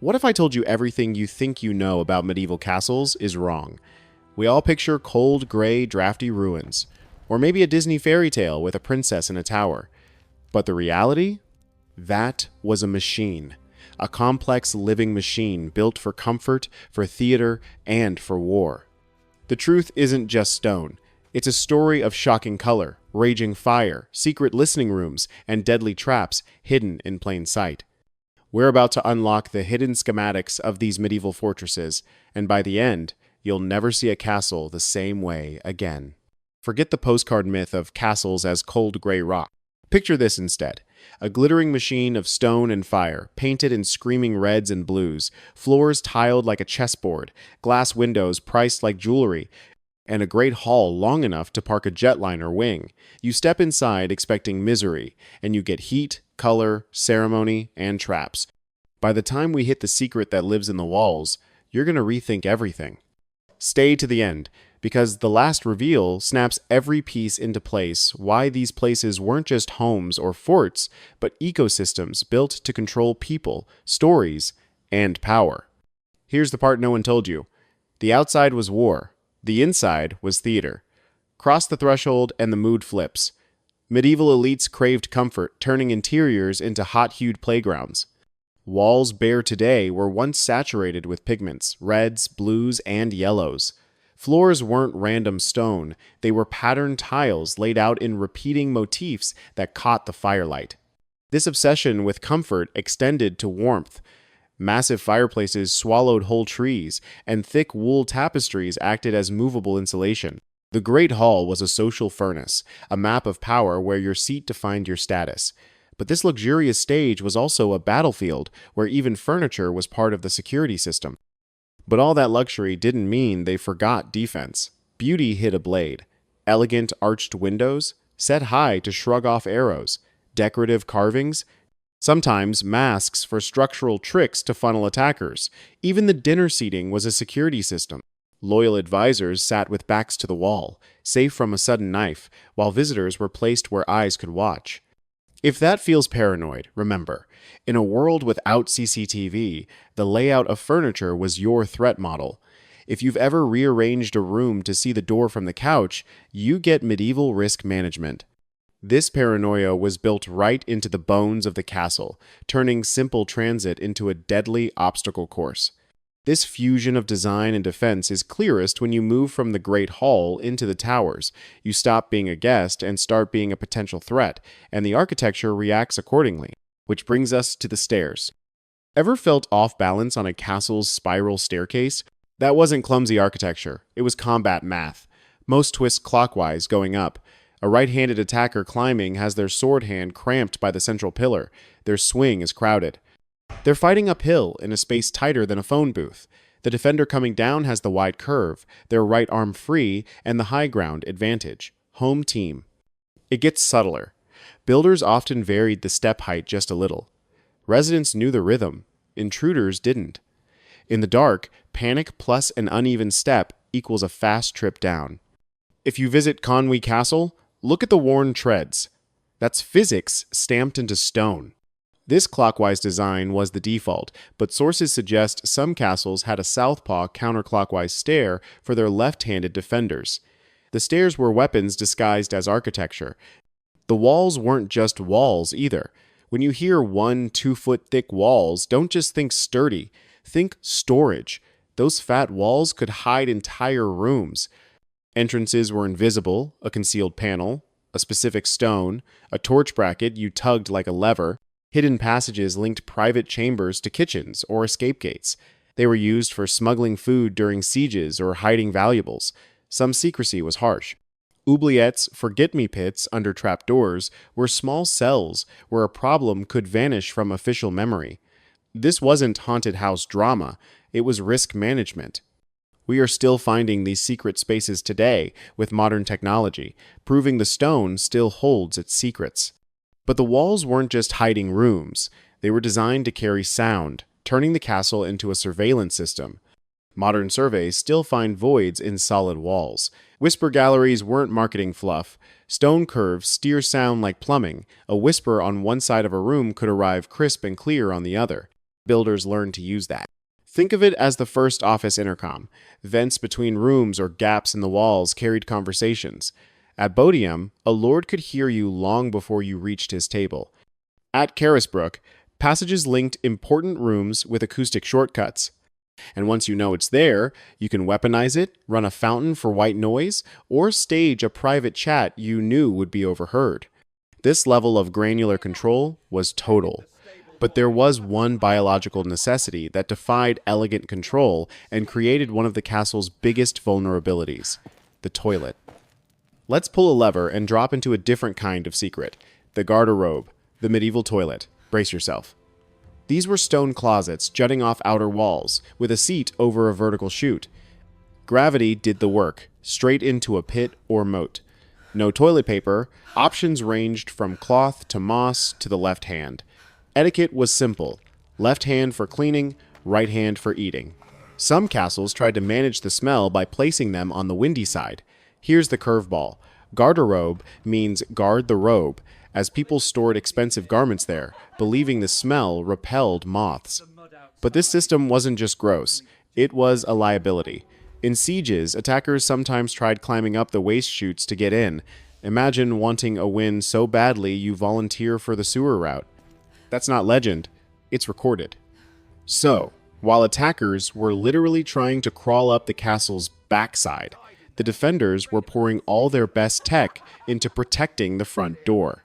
What if I told you everything you think you know about medieval castles is wrong? We all picture cold, gray, drafty ruins, or maybe a Disney fairy tale with a princess in a tower. But the reality? That was a machine. A complex living machine built for comfort, for theater, and for war. The truth isn't just stone. It's a story of shocking color, raging fire, secret listening rooms, and deadly traps hidden in plain sight. We're about to unlock the hidden schematics of these medieval fortresses, and by the end, you'll never see a castle the same way again. Forget the postcard myth of castles as cold gray rock. Picture this instead. A glittering machine of stone and fire, painted in screaming reds and blues, floors tiled like a chessboard, glass windows priced like jewelry, and a great hall long enough to park a jetliner wing. You step inside expecting misery, and you get heat, color, ceremony, and traps. By the time we hit the secret that lives in the walls, you're going to rethink everything. Stay to the end, because the last reveal snaps every piece into place why these places weren't just homes or forts, but ecosystems built to control people, stories, and power. Here's the part no one told you. The outside was war. The inside was theater. Cross the threshold and the mood flips. Medieval elites craved comfort, turning interiors into hot-hued playgrounds. Walls bare today were once saturated with pigments, reds, blues, and yellows. Floors weren't random stone, they were patterned tiles laid out in repeating motifs that caught the firelight. This obsession with comfort extended to warmth. Massive fireplaces swallowed whole trees, and thick wool tapestries acted as movable insulation. The Great Hall was a social furnace, a map of power where your seat defined your status. But this luxurious stage was also a battlefield where even furniture was part of the security system. But all that luxury didn't mean they forgot defense. Beauty hid a blade. Elegant arched windows, set high to shrug off arrows. Decorative carvings, sometimes masks for structural tricks to funnel attackers. Even the dinner seating was a security system. Loyal advisors sat with backs to the wall, safe from a sudden knife, while visitors were placed where eyes could watch. If that feels paranoid, remember, in a world without CCTV, the layout of furniture was your threat model. If you've ever rearranged a room to see the door from the couch, you get medieval risk management. This paranoia was built right into the bones of the castle, turning simple transit into a deadly obstacle course. This fusion of design and defense is clearest when you move from the Great Hall into the towers. You stop being a guest and start being a potential threat, and the architecture reacts accordingly. Which brings us to the stairs. Ever felt off balance on a castle's spiral staircase? That wasn't clumsy architecture, it was combat math. Most twist clockwise going up. A right-handed attacker climbing has their sword hand cramped by the central pillar. Their swing is crowded. They're fighting uphill in a space tighter than a phone booth. The defender coming down has the wide curve, their right arm free, and the high ground advantage. Home team. It gets subtler. Builders often varied the step height just a little. Residents knew the rhythm. Intruders didn't. In the dark, panic plus an uneven step equals a fast trip down. If you visit Conwy Castle, look at the worn treads. That's physics stamped into stone. This clockwise design was the default, but sources suggest some castles had a southpaw counterclockwise stair for their left-handed defenders. The stairs were weapons disguised as architecture. The walls weren't just walls either. When you hear 1-2-foot thick walls, don't just think sturdy. Think storage. Those fat walls could hide entire rooms. Entrances were invisible, a concealed panel, a specific stone, a torch bracket you tugged like a lever. Hidden passages linked private chambers to kitchens or escape gates. They were used for smuggling food during sieges or hiding valuables. Some secrecy was harsh. Oubliettes, forget-me-pits under trapdoors, were small cells where a problem could vanish from official memory. This wasn't haunted house drama, it was risk management. We are still finding these secret spaces today with modern technology, proving the stone still holds its secrets. But the walls weren't just hiding rooms. They were designed to carry sound, turning the castle into a surveillance system. Modern surveys still find voids in solid walls. Whisper galleries weren't marketing fluff. Stone curves steer sound like plumbing. A whisper on one side of a room could arrive crisp and clear on the other. builders learned to use that. Think of it as the first office intercom. Vents between rooms or gaps in the walls carried conversations. At Bodiam, a lord could hear you long before you reached his table. At Carisbrook, passages linked important rooms with acoustic shortcuts. And once you know it's there, you can weaponize it, run a fountain for white noise, or stage a private chat you knew would be overheard. This level of granular control was total. But there was one biological necessity that defied elegant control and created one of the castle's biggest vulnerabilities: the toilet. Let's pull a lever and drop into a different kind of secret: the garderobe, the medieval toilet. Brace yourself. These were stone closets jutting off outer walls, with a seat over a vertical chute. Gravity did the work, straight into a pit or moat. No toilet paper, options ranged from cloth to moss to the left hand. Etiquette was simple: left hand for cleaning, right hand for eating. Some castles tried to manage the smell by placing them on the windy side. Here's the curveball. Garderobe means guard the robe, as people stored expensive garments there, believing the smell repelled moths. But this system wasn't just gross, it was a liability. In sieges, attackers sometimes tried climbing up the waste chutes to get in. Imagine wanting a win so badly you volunteer for the sewer route. That's not legend, it's recorded. So, while attackers were literally trying to crawl up the castle's backside, the defenders were pouring all their best tech into protecting the front door.